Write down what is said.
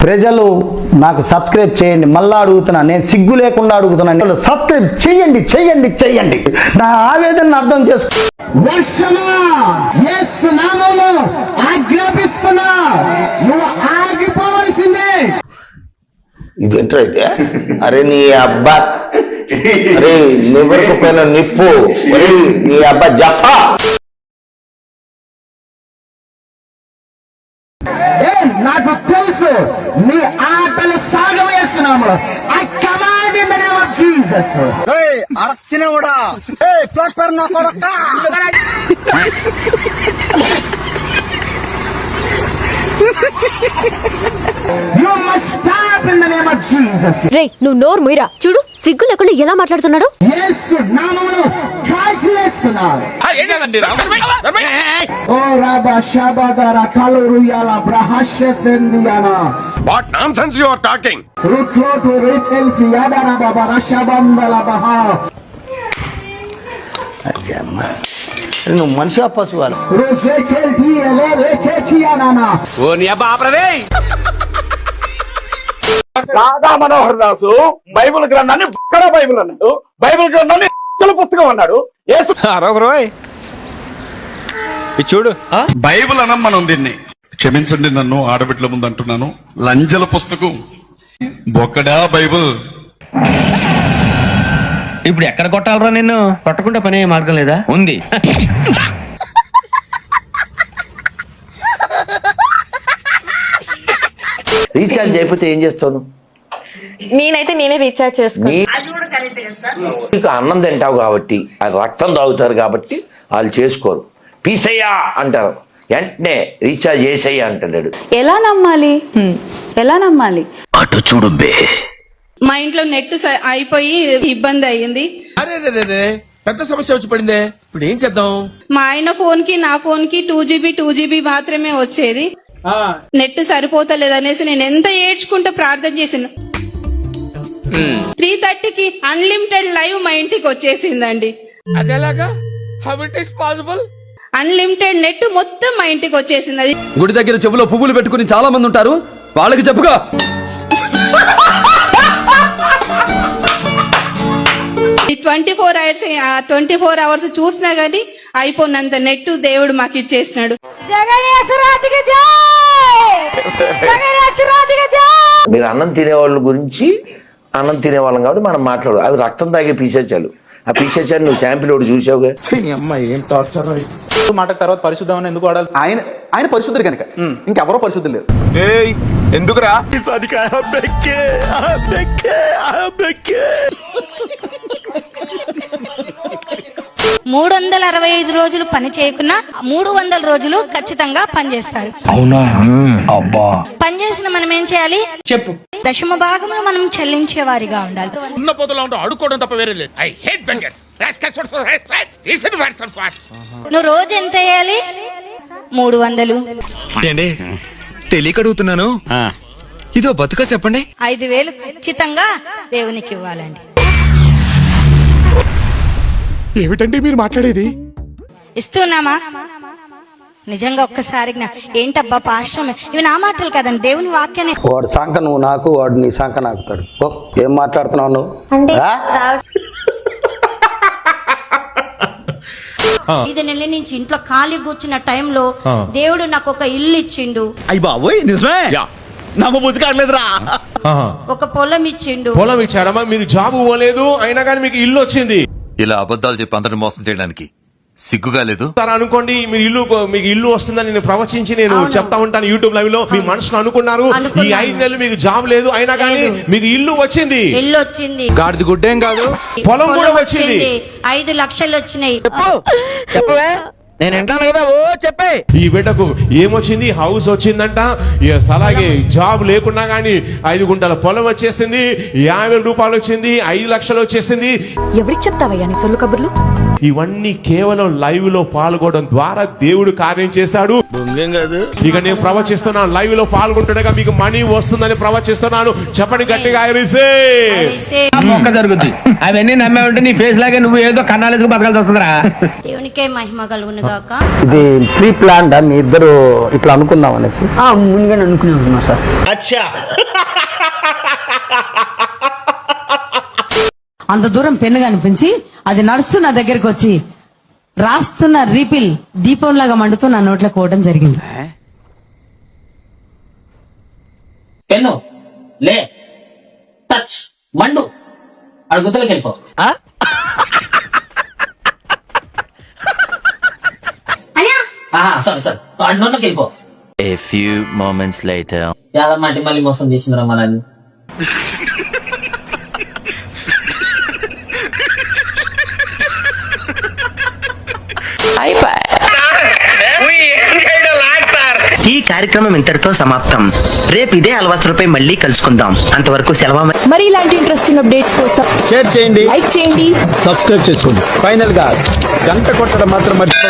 ప్రజలు నాకు సబ్స్క్రైబ్ చేయండి. మళ్ళా అడుగుతున్నా, నేను సిగ్గు లేకుండా అడుగుతున్నాను. సబ్స్క్రైబ్ చేయండి చేయండి చేయండి. నా ఆవేదనను అర్థం చేసుకో. వర్షమా యేసు నామములో ఆజ్ఞాపిస్తున్నా, నువ్వు ఆగిపోవలసిందే. ఇదేంట్రా అయితే? అరే నీ అబ్బా, అరే నువ్వు పైన నిప్పు, అరే నీ అబ్బా జఫా. నాకు తెలుసు నీ ఆటలు సాగవేస్తున్నాము. I command in the name of Jesus. అరక్కినవుడా ప్లాస్టర్ నా కొడక. You must stop in the name of Jesus. రే నువ్వు నోరు మీరా చూడు, సిగ్గు లేకుండా ఎలా మాట్లాడుతున్నాడు. యేసు నామములో కాల్చివేస్తున్నాడు. ఓ రాబా షాబాదారా కలురుయాల బ్రహషెసెందియానా. What nonsense you are talking? రుట్లోటు రిటెల్సి యాదనా బాబా రషబందల బహా. నువ్వు మనిషి పశువాలు. రుజెకెల్ దియలే రేకెటియానా. ఓ నీ అబ్బా ఆపరదే. రాధా మనోహర్ దాసు బైబిల్ గ్రంథాన్ని బైబిల్ అన్నాడు, బైబిల్ గ్రంథాన్ని పుస్తకం అన్నాడు. చూడు బైబిల్ అనం మనం దీన్ని. క్షమించండి నన్ను ఆడబిడ్డల ముందు అంటున్నాను. లంజల పుస్తకం బొక్కడా బైబిల్. ఇప్పుడు ఎక్కడ కొట్టాలరా నిన్ను? కొట్టకుండా పనే మార్గం లేదా? ఉంది. రీఛార్జ్ అయిపోతే ఏం చేస్తాను? నేనే రీఛార్జ్ చేసుకో. నీకు అన్నం తింటావు కాబట్టి, అది రక్తం తాగుతారు కాబట్టి వాళ్ళు చేసుకోరు. పీసయ్యా అంటారు, వెంటనే రీఛార్జ్ చేసేయ్యా అంటాడు. ఎలా నమ్మాలి? అటు చూడు బే. మా ఇంట్లో నెట్ అయిపోయి ఇబ్బంది అయ్యింది. అరే పెద్ద సమస్య వచ్చి పడిందే, ఇప్పుడు ఏం చేద్దాం? మా ఆయన ఫోన్ కి నా ఫోన్ కి 2GB మాత్రమే వచ్చేది. నెట్ సరిపోతలేదనేసి నేను ఎంత ఏడ్చుకుంటూ ప్రార్థన చేసిన. 3:30కి అన్లిమిటెడ్ లైవ్ మా ఇంటికి వచ్చేసిందండి. అదేలాగా? How it is possible? Unlimited net మొత్తం మా ఇంటికి వచ్చేసింది. అది గుడి దగ్గర చెవులో పువ్వులు పెట్టుకుని చాలా మంది ఉంటారు, వాళ్ళకి చెప్పుగా. 24 hours చూసినా గానీ అయిపోయినంత నెట్ దేవుడు మాకు ఇచ్చేసినాడు. మీరు అన్నం తినేవాళ్ళ గురించి, అన్నం తినేవాళ్ళం కాబట్టి మనం మాట్లాడు. అవి రక్తం తాగే పీసేచాలు. ఆ పీసేచాలు నువ్వు శాంపిల్ ఒకటి చూసావుగా. మాట తర్వాత పరిశుద్ధం ఎందుకు వాడాలి? ఆయన పరిశుద్ధుడు కనుక ఇంకెవరో పరిశుద్ధులు లేరు. ఎందుకురా? 365 రోజులు పని చేయకున్నా 300 రోజులు ఖచ్చితంగా పనిచేస్తారు. అవునా? అబ్బా. పనిచేసిన మనం ఏం చేయాలి చెప్పు? దశమ భాగంలో మనం చెల్లించే వారిగా ఉండాలి. ఉన్న పొదలో ఉంటూ అడుక్కోవడం తప్ప వేరే లేదు. I hate bangers. నువ్వు రోజు ఎంత వేయాలి? 300. తెలియక అడుగుతున్నాను, ఇదో బతుక చెప్పండి. 5,000 ఖచ్చితంగా దేవునికి ఇవ్వాలండి. ఏమిటండి మీరు మాట్లాడేది? ఇస్తున్నామా? నిజంగా ఒక్కసారి ఏంటబ్బా పాశ్రం, ఇవి నా మాటలు కదండి, దేవుని వాక్యాన్ని. వాడు సంక నువ్వు నాకు, వాడు నీ సంక నాకుతాడు. ఏం మాట్లాడుతున్నావు నువ్వు? ఇది నెల నుంచి ఇంట్లో ఖాళీ కూర్చున్న టైంలో దేవుడు నాకు ఒక ఇల్లు ఇచ్చిండు. అయ్య బాబోయ్ నిజమే, నమ్మబుద్ధి కావట్లేదురా. ఒక పొలం ఇచ్చిండు. పొలం ఇచ్చాడమ్మా, మీరు జాబ్ ఇవ్వలేదు అయినా కానీ మీకు ఇల్లు వచ్చింది. ఇలా అబద్ధాలు చెప్పి అందరిని మోసం చేయడానికి సిగ్గుగా లేదు? సార్ అనుకోండి, మీకు ఇల్లు వస్తుందని నేను ప్రవచించి నేను చెప్తా ఉంటాను యూట్యూబ్ లైవ్ లో. మీ మనసులో అనుకున్నారు, ఈ 5 నెలలు మీకు జాబ్ లేదు అయినా కానీ మీకు ఇల్లు వచ్చింది. గాడిది గుడ్డేం కాదు, పొలం కూడా వచ్చింది. 5 లక్షలు వచ్చినాయి. చెప్పవే, నేను వింటాను కదా. ఓ చెప్పే. ఈ బిడ్డకు ఏమొచ్చింది? హౌస్ వచ్చిందంట. అలాగే జాబ్ లేకున్నా గానీ 5 గుంటల పొలం వచ్చేసింది, 50,000 రూపాయలు వచ్చింది, 5 లక్షలు వచ్చేసింది. ఎవరికి చెప్తావయ్యా నీ సొల్లు కబుర్లు? ఇవన్నీ కేవలం లైవ్ లో పాల్గొనడం ద్వారా దేవుడు కార్యం చేశాడు. ఇక నేను ప్రవచిస్తున్నాను, లైవ్ లో పాల్గొంటుండగా మీకు మనీ వస్తుందని ప్రవచిస్తున్నాను. చెప్పండి గట్టిగా. మొక్క జరుగుద్ది. అవన్నీ నమ్మే ఉంటే నీ ఫేస్ లాగే నువ్వు ఏదో కన్నాలేసుకు బతకాల్సి వస్తుందిరా. దేవునికే మహిమ కలుగును. గాక. ఇది ప్రీ ప్లాన్డ్ మీ ఇద్దరు ఇట్లా అనుకుందాం అనేసి? ముందుగానే అనుకునే ఉన్నా సార్. అంత దూరం పెన్ను కనిపించి అది నడుస్తూ నా దగ్గరికి వచ్చి రాస్తున్న రీపిల్ దీపంలాగా మండుతూ నా నోట్లో కోవడం జరిగింది. పెన్ను లే టచ్ మండు అడుగుతలకి వెళ్ళిపో. సారీ సార్ నోట్లోకి వెళ్ళిపో. A few moments later. Yadamma అంటే మళ్ళీ మోసం చేసిందిరా మనల్ని. ఈ కార్యక్రమం ఇంతటితో సమాప్తం. రేపు ఇదే అలవాసులపై మళ్ళీ కలుసుకుందాం. అంతవరకు సెలవు. మరి ఇలాంటి ఇంట్రెస్టింగ్ అప్డేట్స్ కోసం షేర్ చేయండి, లైక్ చేయండి. సబ్స్క్రైబ్ చేసుకోండి. ఫైనల్ గా గంట కొట్టడం మాత్రం మర్చిపోక